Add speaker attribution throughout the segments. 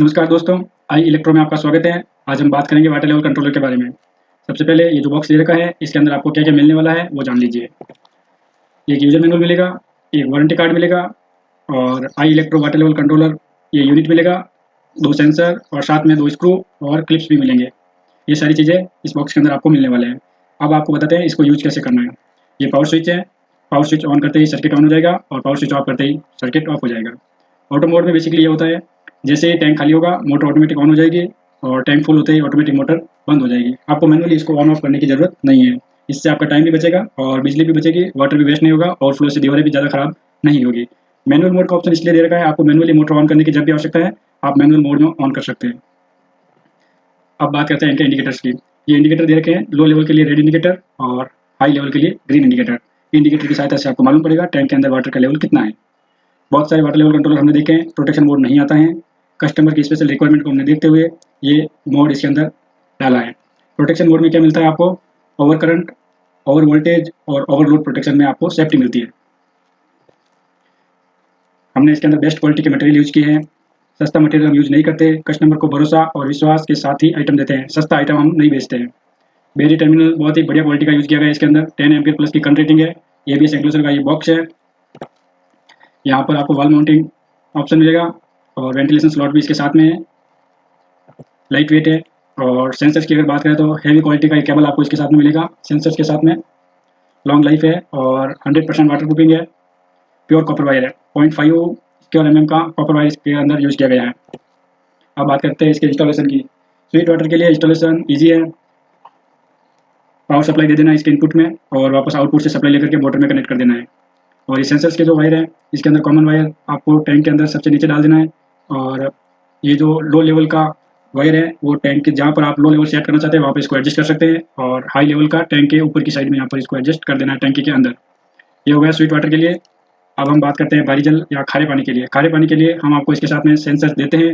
Speaker 1: नमस्कार दोस्तों, आई इलेक्ट्रो में आपका स्वागत है। आज हम बात करेंगे वाटर लेवल कंट्रोलर के बारे में। सबसे पहले ये जो बॉक्स दे रखा है इसके अंदर आपको क्या-क्या मिलने वाला है वो जान लीजिए। एक यूजर मैनुअल मिलेगा, एक वारंटी कार्ड मिलेगा और आई इलेक्ट्रो वाटर लेवल कंट्रोलर ये यूनिट मिलेगा, 2 सेंसर और साथ में 2 स्क्रू और क्लिप्स भी मिलेंगे। ये सारी चीज़ें इस बॉक्स के अंदर आपको मिलने वाले हैं। अब आपको बताते हैं इसको यूज़ कैसे करना है। ये पावर स्विच है, पावर स्विच ऑन करते ही सर्किट ऑन हो जाएगा और पावर स्विच ऑफ करते ही सर्किट ऑफ हो जाएगा। ऑटो मोड में बेसिकली ये होता है, जैसे ही टैंक खाली होगा मोटर ऑटोमेटिक ऑन हो जाएगी और टैंक फुल होते ही ऑटोमेटिक मोटर बंद हो जाएगी। आपको मैनुअली इसको ऑन ऑफ करने की ज़रूरत नहीं है। इससे आपका टाइम भी बचेगा और बिजली भी बचेगी, वाटर भी वेस्ट नहीं होगा और फ्लो से दीवारें भी ज़्यादा खराब नहीं होगी। मैनुअल मोड का ऑप्शन इसलिए दे रखा है, आपको मैनुअली मोटर ऑन करने की जब भी आवश्यकता है आप मैनुअल मोड में ऑन कर सकते हैं। अब बात करते हैं इनके इंडिकेटर्स की। ये इंडिकेटर दे रखे हैं, लो लेवल के लिए रेड इंडिकेटर और हाई लेवल के लिए ग्रीन इंडिकेटर। इंडिकेटर की सहायता से आपको मालूम पड़ेगा टैंक के अंदर वाटर का लेवल कितना है। बहुत सारे वाटर लेवल कंट्रोलर हमने देखे हैं, प्रोटेक्शन मोड नहीं आता है। कस्टमर की स्पेशल रिक्वायरमेंट को हमने देखते हुए ये मोड इसके अंदर डाला है। प्रोटेक्शन मोड में क्या मिलता है आपको, ओवर करंट, ओवर वोल्टेज और ओवरलोड प्रोटेक्शन में आपको सेफ्टी मिलती है। हमने इसके अंदर बेस्ट क्वालिटी के मटेरियल यूज किए हैं। सस्ता मटेरियल हम यूज नहीं करते, कस्टमर को भरोसा और विश्वास के साथ ही आइटम देते हैं। सस्ता आइटम हम नहीं बेचते हैं। बेरी टर्मिनल बहुत ही बढ़िया क्वालिटी का यूज किया गया है। इसके अंदर 10 एम्पीयर प्लस की करंट रेटिंग है। ABS एंक्लोजर का ये बॉक्स है। यहाँ पर आपको वॉल माउंटिंग ऑप्शन मिलेगा और वेंटिलेशन स्लॉट भी इसके साथ में है। लाइट वेट है और सेंसर्स की अगर बात करें तो हैवी क्वालिटी का एक केबल आपको इसके साथ में मिलेगा। सेंसर्स के साथ में लॉन्ग लाइफ है और 100% वाटर प्रूफिंग है। प्योर कॉपर वायर है, 0.5 स्क्वायर mm का कॉपर वायर इसके अंदर यूज किया गया है। अब बात करते हैं इसके इंस्टॉलेशन की। स्वीट वाटर के लिए इंस्टॉलेशन ईजी है। पावर सप्लाई दे देना है इसके इनपुट में और वापस आउटपुट से सप्लाई लेकर के मोटर में कनेक्ट कर देना है। और ये सेंसर्स के जो वायर है इसके अंदर कॉमन वायर आपको टैंक के अंदर सबसे नीचे डाल देना है और ये जो लो लेवल का वायर है वो टैंक के जहाँ पर आप लो लेवल सेट करना चाहते हैं वहाँ पर इसको एडजस्ट कर सकते हैं और हाई लेवल का टैंक के ऊपर की साइड में यहाँ पर इसको एडजस्ट कर देना है टैंकी के अंदर। ये हो गया स्वीट वाटर के लिए। अब हम बात करते हैं भारी जल या खारे पानी के लिए। खारे पानी के लिए हम आपको इसके साथ में सेंसर्स देते हैं।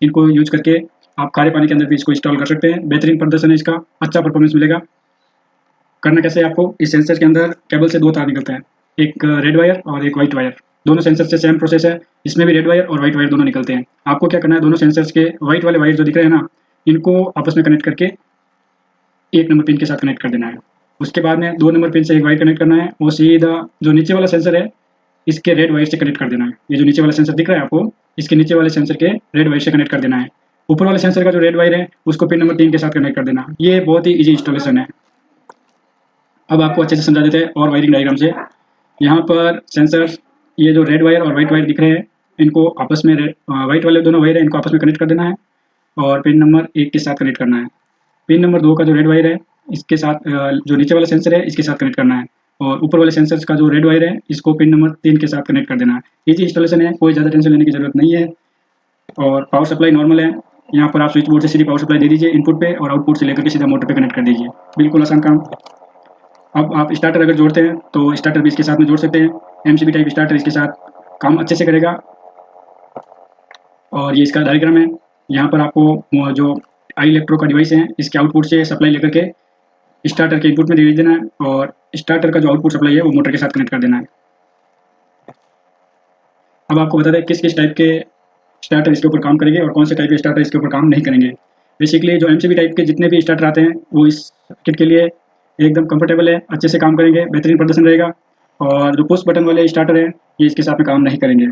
Speaker 1: इनको यूज करके आप खारे पानी के अंदर भी इसको इंस्टॉल कर सकते हैं। बेहतरीन प्रदर्शन है इसका, अच्छा परफॉर्मेंस मिलेगा। करना कैसे है आपको, इस सेंसर के अंदर केबल से 2 तार निकलते हैं, एक रेड वायर और एक वाइट वायर। दोनों सेंसर से सेम प्रोसेस है, इसमें भी रेड वायर और वाइट वायर दोनों निकलते हैं। आपको क्या करना है, दोनों सेंसर्स के वाइट वाले वायर जो दिख रहे हैं ना, इनको आपस में कनेक्ट करके 1 नंबर पिन के साथ कनेक्ट कर देना है। उसके बाद में 2 नंबर पिन से एक वायर कनेक्ट करना है और सीधा जो नीचे वाला सेंसर है इसके रेड वायर से कनेक्ट कर देना है। ये जो नीचे वाला सेंसर दिख रहा है आपको, इसके नीचे वाले सेंसर के रेड वायर से कनेक्ट कर देना है। ऊपर वाले सेंसर का जो रेड वायर है उसको पिन नंबर 3 के साथ कनेक्ट कर देना। ये बहुत ही ईजी इंस्टॉलेशन है। अब आपको अच्छे से समझा देते हैं और वायरिंग डायग्राम से। यहाँ पर सेंसर्स, ये जो रेड वायर और वाइट वायर दिख रहे हैं इनको आपस में, वाइट वाले दोनों वायर है इनको आपस में कनेक्ट कर देना है और पिन नंबर 1 के साथ कनेक्ट करना है। पिन नंबर 2 का जो रेड वायर है इसके साथ, जो नीचे वाला सेंसर है इसके साथ कनेक्ट करना है और ऊपर वाले सेंसर्स का जो रेड वायर है इसको पिन नंबर 3 के साथ कनेक्ट कर देना है। ईजी इंस्टॉलेशन है, कोई ज़्यादा टेंशन लेने की जरूरत नहीं है। और पावर सप्लाई नॉर्मल है। यहाँ पर आप स्विच बोर्ड से सीधी पावर सप्लाई दे दीजिए इनपुट पे और आउटपुट से लेकर के सीधा मोटर पे कनेक्ट कर दीजिए। बिल्कुल आसान काम। अब आप स्टार्टर अगर जोड़ते हैं तो स्टार्टर भी इसके साथ में जोड़ सकते हैं। MCB टाइप स्टार्टर इसके साथ काम अच्छे से करेगा। और ये इसका डायग्राम है। यहाँ पर आपको जो आई इलेक्ट्रो का डिवाइस है इसके आउटपुट से सप्लाई लेकर के स्टार्टर के इनपुट में दे देना है और स्टार्टर का जो आउटपुट सप्लाई है वो मोटर के साथ कनेक्ट कर देना है। अब आपको बता दें किस किस टाइप के स्टार्टर इसके ऊपर काम करेंगे और कौन से टाइप के स्टार्टर इसके ऊपर काम नहीं करेंगे। बेसिकली जो MCB टाइप के जितने भी स्टार्टर आते हैं वो इस सर्किट के लिए एकदम कंफर्टेबल है, अच्छे से काम करेंगे, बेहतरीन प्रदर्शन रहेगा। और जो पुश बटन वाले स्टार्टर है ये इसके साथ में काम नहीं करेंगे।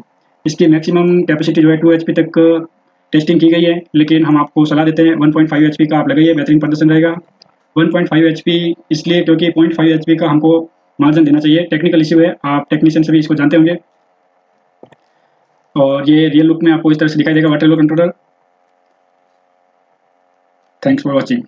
Speaker 1: इसकी मैक्सिमम कैपेसिटी जो है 2 HP तक टेस्टिंग की गई है, लेकिन हम आपको सलाह देते हैं 1.5 HP का आप लगाइए, बेहतरीन प्रदर्शन रहेगा। 1.5 HP इसलिए क्योंकि 0.5 HP का हमको मार्जिन देना चाहिए। टेक्निकल इश्यू है, आप टेक्नीशियन से भी इसको जानते होंगे। और ये रियल लुक में आपको इस तरह से दिखाई देगा water level controller. Thanks for watching.